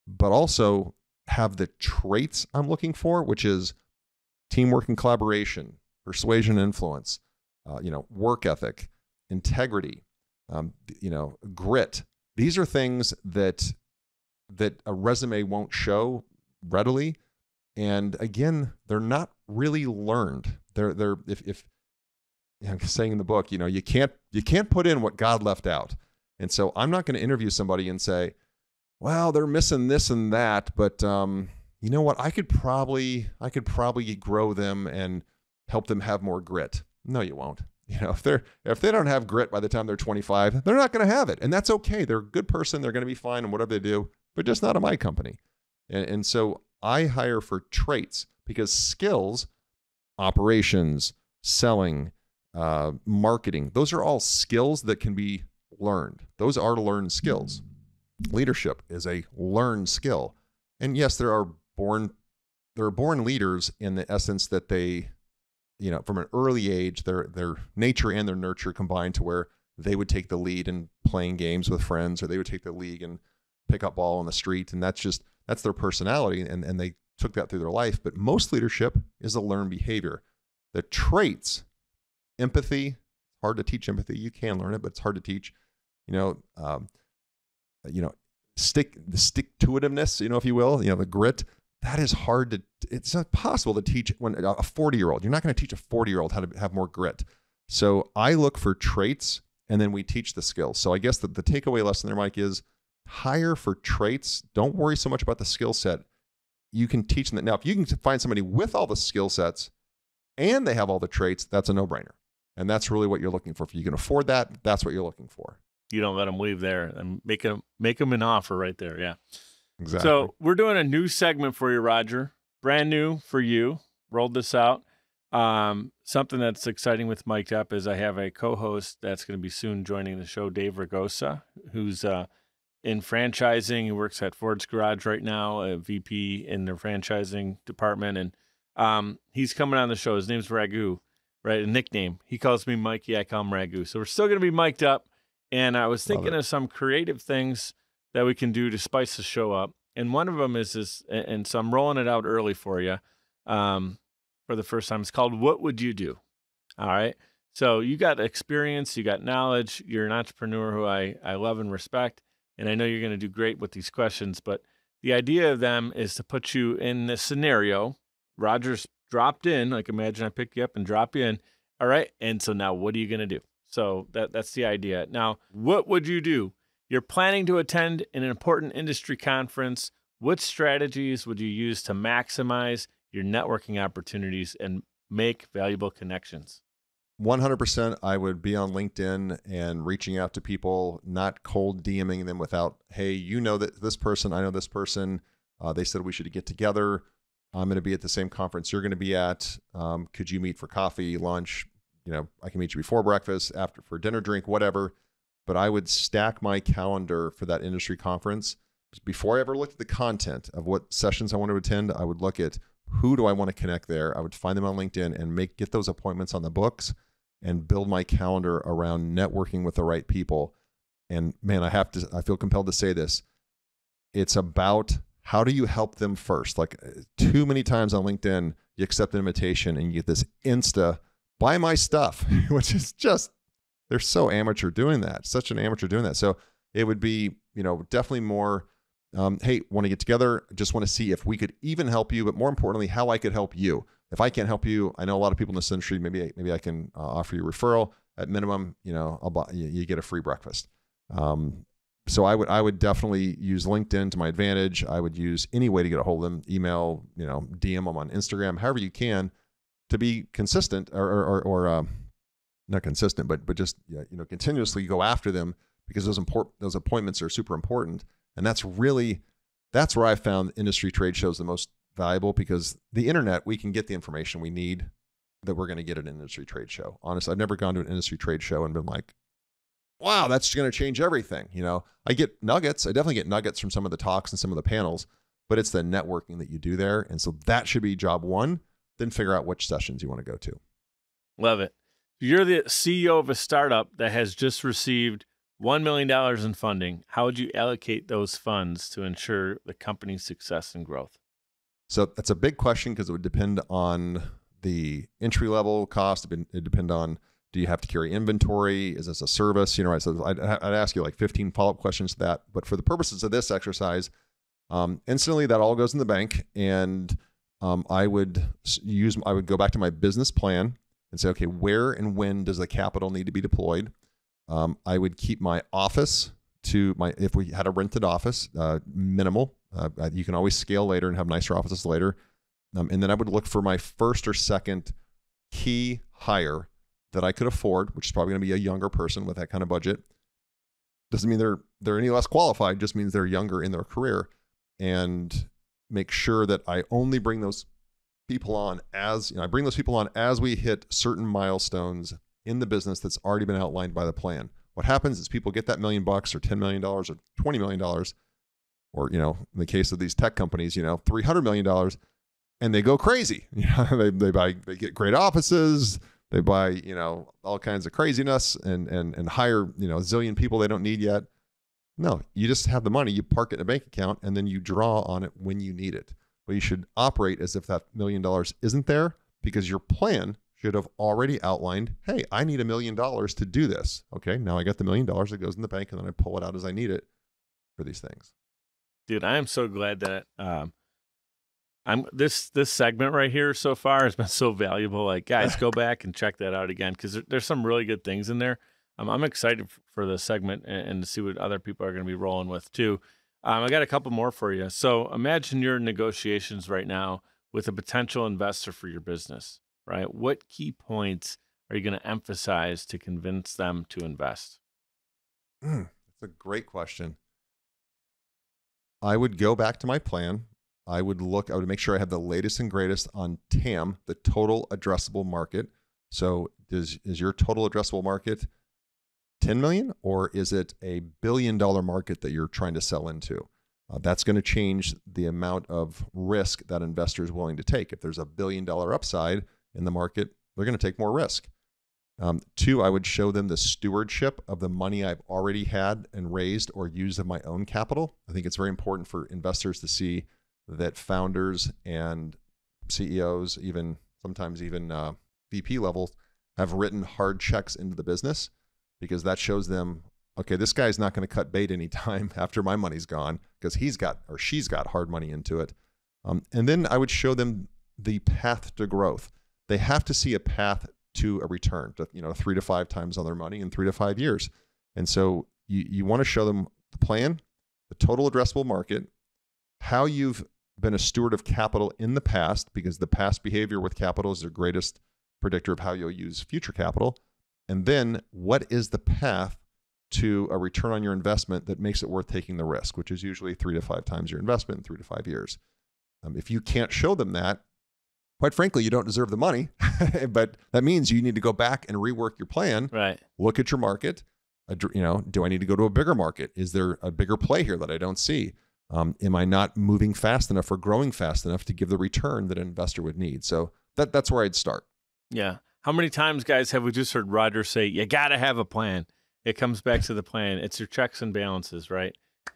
but also have the traits I'm looking for, which is teamwork and collaboration, persuasion and influence, work ethic, integrity, grit. These are things that a resume won't show readily. And again, they're not really learned. If I'm saying in the book, you can't put in what God left out. And so I'm not going to interview somebody and say, well, they're missing this and that, but you know what? I could probably grow them and help them have more grit. No, you won't. If they don't have grit by the time they're 25, they're not going to have it. And that's okay. They're a good person. They're going to be fine in whatever they do, but just not in my company. And so I hire for traits, because skills, operations, selling, marketing, those are all skills that can be learned. Those are learned skills. Leadership is a learned skill. And yes, there are born leaders in the essence that they, from an early age, their nature and their nurture combine to where they would take the lead in playing games with friends, or they would take the lead and pick up ball on the street. And that's their personality. And they took that through their life. But most leadership is a learned behavior. The traits, empathy, hard to teach empathy. You can learn it, but it's hard to teach. Stick-to-itiveness, if you will, the grit. That is hard it's not possible to teach when a 40-year-old. You're not going to teach a 40-year-old how to have more grit. So I look for traits, and then we teach the skills. So I guess the takeaway lesson there, Mike, is hire for traits. Don't worry so much about the skill set. You can teach them that. Now, if you can find somebody with all the skill sets and they have all the traits, that's a no-brainer. And that's really what you're looking for. If you can afford that, that's what you're looking for. You don't let them leave there and make them an offer right there. Yeah. Exactly. So we're doing a new segment for you, Roger. Brand new for you. Rolled this out. Something that's exciting with Mic'd Up is I have a co-host that's going to be soon joining the show, Dave Ragosa, who's in franchising. He works at Ford's Garage right now, a VP in their franchising department. And he's coming on the show. His name's Ragu, right? A nickname. He calls me Mikey. I call him Ragu. So we're still going to be mic'd up. And I was thinking of some creative things that we can do to spice the show up. And one of them is this, and so I'm rolling it out early for you for the first time. It's called What Would You Do? All right. So you got experience, you got knowledge, you're an entrepreneur who I love and respect, and I know you're going to do great with these questions. But the idea of them is to put you in this scenario. Roger's dropped in, like imagine I pick you up and drop you in. All right. And so now what are you going to do? So that's the idea. Now, what would you do? You're planning to attend an important industry conference. What strategies would you use to maximize your networking opportunities and make valuable connections? 100%. I would be on LinkedIn and reaching out to people, not cold DMing them without, hey, that this person, I know this person. They said we should get together. I'm going to be at the same conference you're going to be at. Could you meet for coffee, lunch? I can meet you before breakfast, after for dinner, drink, whatever. But I would stack my calendar for that industry conference. Before I ever looked at the content of what sessions I want to attend, I would look at who do I want to connect there. I would find them on LinkedIn and get those appointments on the books and build my calendar around networking with the right people. And man, I feel compelled to say this. It's about how do you help them first? Like too many times on LinkedIn, you accept an invitation and you get this buy my stuff, which is just, they're so amateur doing that. Such an amateur doing that. So it would be, definitely more, hey, want to get together. Just want to see if we could even help you, but more importantly, how I could help you. If I can't help you, I know a lot of people in this industry, maybe I can offer you a referral. At minimum, you get a free breakfast. So I would definitely use LinkedIn to my advantage. I would use any way to get a hold of them, email, DM them on Instagram, however you can, to be consistent or not consistent, but just continuously go after them, because those appointments are super important. And that's where I found industry trade shows the most valuable, because the internet, we can get the information we need that we're going to get at an industry trade show. Honestly, I've never gone to an industry trade show and been like, wow, that's going to change everything. I get nuggets. I definitely get nuggets from some of the talks and some of the panels, but it's the networking that you do there. And so that should be job one. Then figure out which sessions you want to go to. Love it. You're the CEO of a startup that has just received $1 million in funding. How would you allocate those funds to ensure the company's success and growth? So that's a big question, because it would depend on the entry level cost. It depend on, do you have to carry inventory? Is this a service? Right. So I'd ask you like 15 follow-up questions to that. But for the purposes of this exercise, instantly that all goes in the bank. And I would go back to my business plan and say, okay, where and when does the capital need to be deployed? I would keep my office if we had a rented office, minimal. You can always scale later and have nicer offices later. And then I would look for my first or second key hire that I could afford, which is probably going to be a younger person with that kind of budget. Doesn't mean they're any less qualified, just means they're younger in their career. And make sure that I only bring those people on as we hit certain milestones in the business that's already been outlined by the plan. What happens is people get that $1 million or $10 million or $20 million, or, in the case of these tech companies, $300 million, and they go crazy. They get great offices, they buy, all kinds of craziness and hire, a zillion people they don't need yet. No, you just have the money, you park it in a bank account, and then you draw on it when you need it. But you should operate as if that $1 million isn't there, because your plan should have already outlined, hey, I need $1 million to do this. Okay, now I got the $1 million that goes in the bank, and then I pull it out as I need it for these things. Dude, I am so glad that this segment right here so far has been so valuable. Like, guys, go back and check that out again, because there's some really good things in there. I'm excited for the segment and to see what other people are going to be rolling with too. I got a couple more for you. So imagine you're in negotiations right now with a potential investor for your business, right? What key points are you going to emphasize to convince them to invest? That's a great question. I would go back to my plan. I would make sure I have the latest and greatest on TAM, the total addressable market. So is your total addressable market 10 million, or is it a $1 billion market that you're trying to sell into? That's going to change the amount of risk that investor is willing to take. If there's a $1 billion upside in the market, they're going to take more risk. Two, I would show them the stewardship of the money I've already had and raised or used of my own capital. I think it's very important for investors to see that founders and CEOs, sometimes even VP levels, have written hard checks into the business, because that shows them, okay, this guy's not going to cut bait anytime after my money's gone, because he's got or she's got hard money into it. And then I would show them the path to growth. They have to see a path to a return, 3 to 5 times on their money in 3 to 5 years. And so you want to show them the plan, the total addressable market, how you've been a steward of capital in the past, because the past behavior with capital is their greatest predictor of how you'll use future capital. And then what is the path to a return on your investment that makes it worth taking the risk, which is usually 3 to 5 times your investment in 3 to 5 years. If you can't show them that, quite frankly, you don't deserve the money, but that means you need to go back and rework your plan. Right. Look at your market. Do I need to go to a bigger market? Is there a bigger play here that I don't see? Am I not moving fast enough or growing fast enough to give the return that an investor would need? So that's where I'd start. Yeah. How many times, guys, have we just heard Roger say, you got to have a plan? It comes back to the plan. It's your checks and balances, right?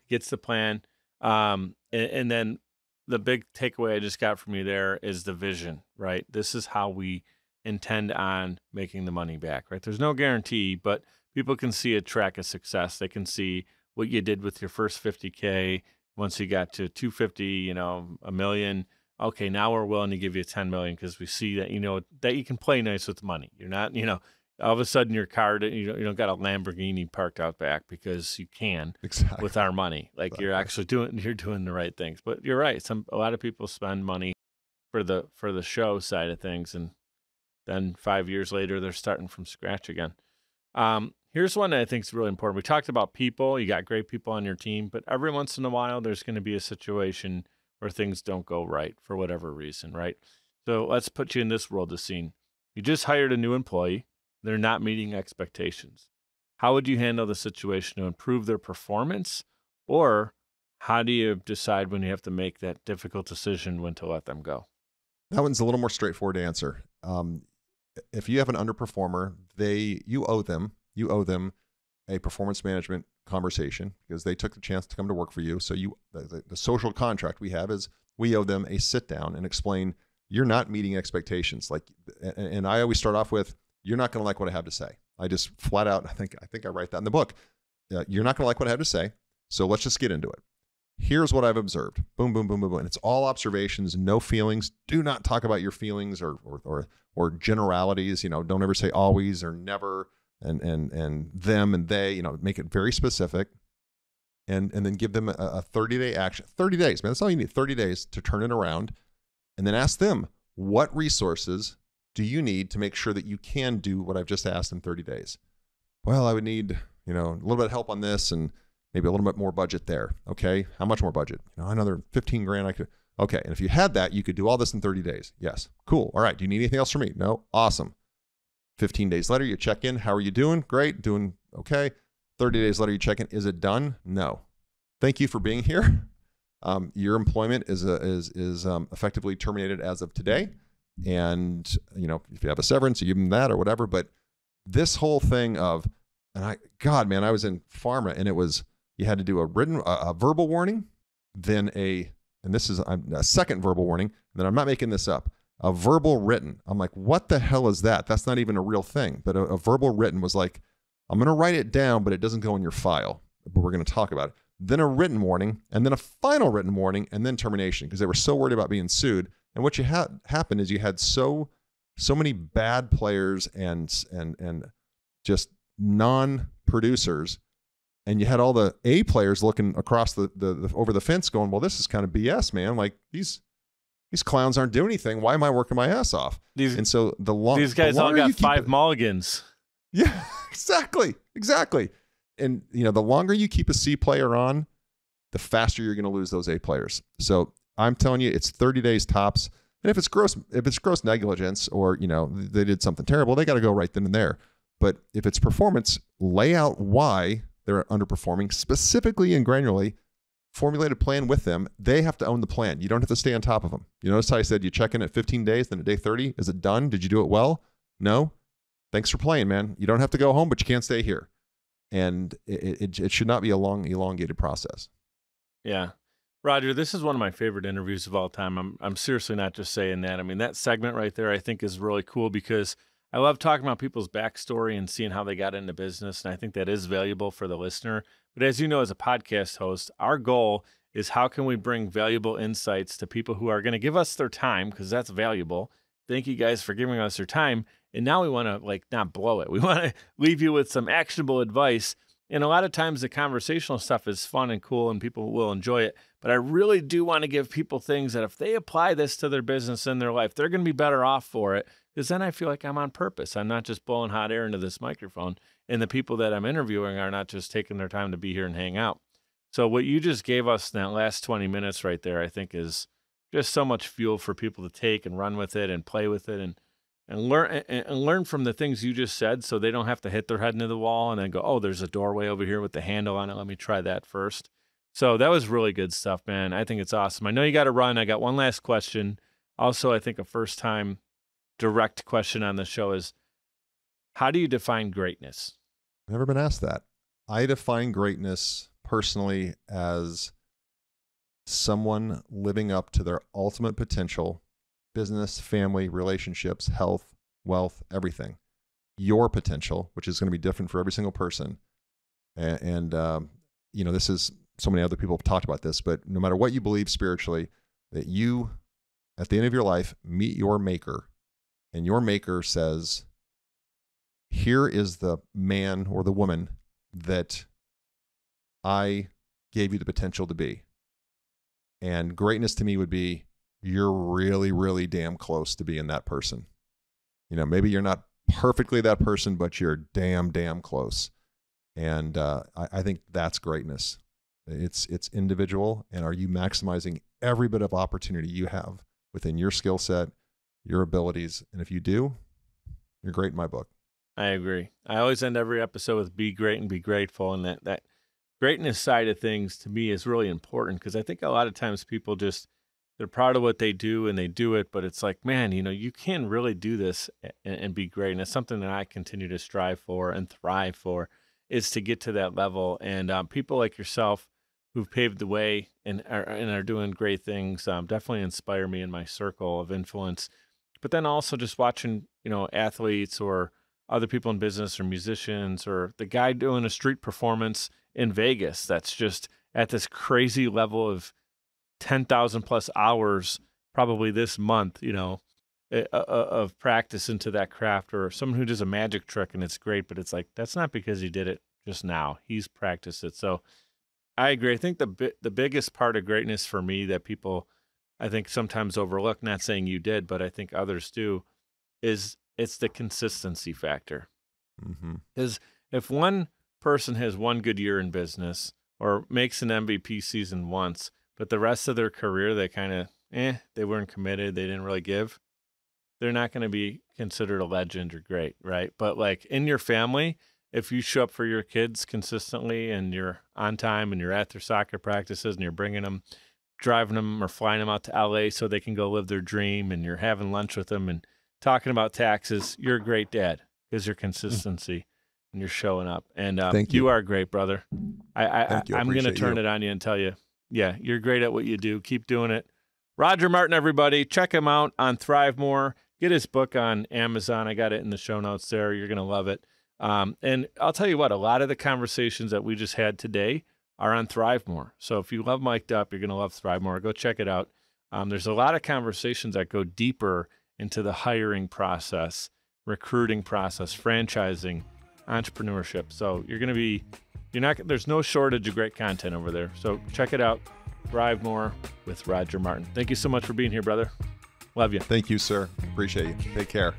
Gets the plan. And then the big takeaway I just got from you there is the vision, right? This is how we intend on making the money back, right? There's no guarantee, but people can see a track of success. They can see what you did with your first 50K. Once you got to 250, $1 million. Okay, now we're willing to give you 10 million because we see that, that you can play nice with money. You're not, all of a sudden your car, you don't got a Lamborghini parked out back because you can Exactly. with our money. Like Exactly. you're doing the right things. But you're right. A lot of people spend money for the show side of things, and then 5 years later they're starting from scratch again. Here's one that I think is really important. We talked about people. You got great people on your team, but every once in a while there's going to be a situation where things don't go right for whatever reason, right? So let's put you in this world of scene. You just hired a new employee. They're not meeting expectations. How would you handle the situation to improve their performance? Or how do you decide when you have to make that difficult decision when to let them go? That one's a little more straightforward to answer. If you have an underperformer, you owe them a performance management conversation because they took the chance to come to work for you. So the social contract we have is we owe them a sit down and explain you're not meeting expectations. And I always start off with, you're not going to like what I have to say. I just flat out, I think I write that in the book. You're not going to like what I have to say. So let's just get into it. Here's what I've observed. Boom, boom, boom, boom, boom. And it's all observations, no feelings. Do not talk about your feelings or generalities. Don't ever say always or never and them and they. Make it very specific, and then give them a 30-day action. 30 days, man. That's all you need. 30 days to turn it around, and then ask them, what resources do you need to make sure that you can do what I've just asked in 30 days? Well, I would need a little bit of help on this and maybe a little bit more budget there. Okay. How much more budget? Another 15 grand. I could. Okay. And if you had that, you could do all this in 30 days. Yes. Cool. All right. Do you need anything else from me? No. Awesome. 15 days later, you check in. How are you doing? Great. Doing okay. 30 days later, you check in. Is it done? No. Thank you for being here. Your employment is effectively terminated as of today. And, if you have a severance, you give them that or whatever. But this whole thing of, I was in pharma, and it was, you had to do a verbal warning, then a second verbal warning, and then I'm not making this up, a verbal written. I'm like, what the hell is that? That's not even a real thing. But a verbal written was like, I'm going to write it down, but it doesn't go in your file, but we're going to talk about it. Then a written warning, and then a final written warning, and then termination, because they were so worried about being sued. And what you had happen is you had so many bad players and just non-producers, and you had all the A players looking across the over the fence going, well, this is kind of BS, man. Like these clowns aren't doing anything. Why am I working my ass off? These guys all got 5 mulligans. Yeah, exactly. And the longer you keep a C player on, the faster you're going to lose those A players. So I'm telling you, it's 30 days tops. And if it's gross negligence or they did something terrible, they got to go right then and there. But if it's performance, lay out why they're underperforming, specifically and granularly, formulate a plan with them. They have to own the plan. You don't have to stay on top of them. You notice how I said you check in at 15 days, then at day 30, is it done? Did you do it well? No? Thanks for playing, man. You don't have to go home, but you can't stay here. And it should not be a long, elongated process. Yeah. Roger, this is one of my favorite interviews of all time. I'm seriously not just saying that. I mean, that segment right there I think is really cool because I love talking about people's backstory and seeing how they got into business, and I think that is valuable for the listener. But as you know, as a podcast host, our goal is how can we bring valuable insights to people who are going to give us their time, because that's valuable. Thank you guys for giving us your time. And now we want to not blow it. We want to leave you with some actionable advice. And a lot of times the conversational stuff is fun and cool and people will enjoy it. But I really do want to give people things that if they apply this to their business and their life, they're going to be better off for it. Because then I feel like I'm on purpose. I'm not just blowing hot air into this microphone. And the people that I'm interviewing are not just taking their time to be here and hang out. So what you just gave us in that last 20 minutes right there, I think is just so much fuel for people to take and run with it and play with it and learn from the things you just said, so they don't have to hit their head into the wall and then go, oh, there's a doorway over here with the handle on it. Let me try that first. So that was really good stuff, man. I think it's awesome. I know you got to run. I got one last question. Also, I think a first-time direct question on the show is, how do you define greatness? Never been asked that. I define greatness personally as someone living up to their ultimate potential. Business, family, relationships, health, wealth, everything. Your potential, which is going to be different for every single person. And this is, so many other people have talked about this, but no matter what you believe spiritually, that you, at the end of your life, meet your maker. And your maker says, here is the man or the woman that I gave you the potential to be. And greatness to me would be, you're really, really damn close to being that person. Maybe you're not perfectly that person, but you're damn close. And I think that's greatness. It's individual. And are you maximizing every bit of opportunity you have within your skill set, your abilities? And if you do, you're great in my book. I agree. I always end every episode with be great and be grateful. And that greatness side of things to me is really important, because I think a lot of times people they're proud of what they do and they do it, but it's like, man, you can really do this and be great. And it's something that I continue to strive for and thrive for, is to get to that level. And people like yourself who've paved the way and are doing great things definitely inspire me in my circle of influence. But then also just watching, athletes or other people in business or musicians, or the guy doing a street performance in Vegas that's just at this crazy level of 10,000 plus hours, probably this month, of practice into that craft, or someone who does a magic trick and it's great, but it's like, that's not because he did it just now. He's practiced it. So I agree. I think the biggest part of greatness for me that people, I think, sometimes overlook, not saying you did, but I think others do, is it's the consistency factor. Because if one person has one good year in business or makes an MVP season once, but the rest of their career, they kind of, they weren't committed, they didn't really give, they're not going to be considered a legend or great, right? But like in your family, if you show up for your kids consistently and you're on time and you're at their soccer practices and you're bringing them, driving them or flying them out to LA so they can go live their dream, and you're having lunch with them and talking about taxes, you're a great dad, because your consistency and you're showing up. And Thank you. You are great, brother. Thank you. I'm going to turn it on you and tell you, yeah, you're great at what you do. Keep doing it. Roger Martin, everybody. Check him out on ThriveMore. Get his book on Amazon. I got it in the show notes there. You're going to love it. And I'll tell you what, a lot of the conversations that we just had today are on ThriveMore. So if you love Mic'd Up, you're going to love ThriveMore. Go check it out. There's a lot of conversations that go deeper into the hiring process, recruiting process, franchising, entrepreneurship. So there's no shortage of great content over there. So check it out. ThriveMore with Roger Martin. Thank you so much for being here, brother. Love you. Thank you, sir. Appreciate you. Take care.